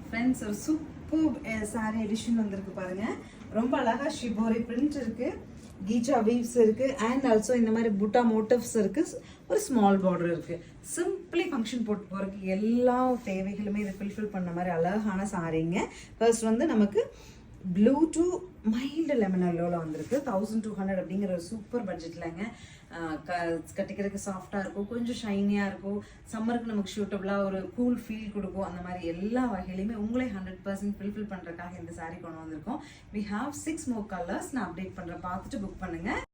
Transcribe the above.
Friends ஒரு super sorry edition வந்திருக்கு பாருங்க. ரொம்ப அழகா ஷிபோரி பிரிண்ட் இருக்கு, கீச்சா வீவ்ஸ் இருக்கு, அண்ட் ஆல்சோ இந்த மாதிரி புட்டா மோட்டிவ்ஸ் இருக்கு, ஒரு ஸ்மால் பார்டர் இருக்கு. சிம்பிளி ஃபங்க்ஷன் போட்டு போறதுக்கு எல்லா தேவைகளுமே இதை ஃபில்ஃபில் பண்ண மாதிரி அழகான சாரீங்க. ஃபர்ஸ்ட் வந்து நமக்கு ப்ளூ டு மைல்டு லெமன் எல்லோவில் வந்திருக்கு. 1200 அப்படிங்கிற ஒரு சூப்பர் பட்ஜெட்லங்க. கட்டிக்கிறதுக்கு சாஃப்டாக இருக்கும், கொஞ்சம் ஷைனியாக இருக்கும், சம்மருக்கு நமக்கு சூட்டபுளாக ஒரு கூல் ஃபீல் கொடுக்கும். அந்த மாதிரி எல்லா வகையிலையுமே உங்களே 100% ஃபில்ஃபில் பண்ணுறதுக்காக இந்த சாரீ கொண்டு வந்திருக்கோம். We have 6 more colours. நான் அப்டேட் பண்ணுறேன், பார்த்துட்டு புக் பண்ணுங்கள்.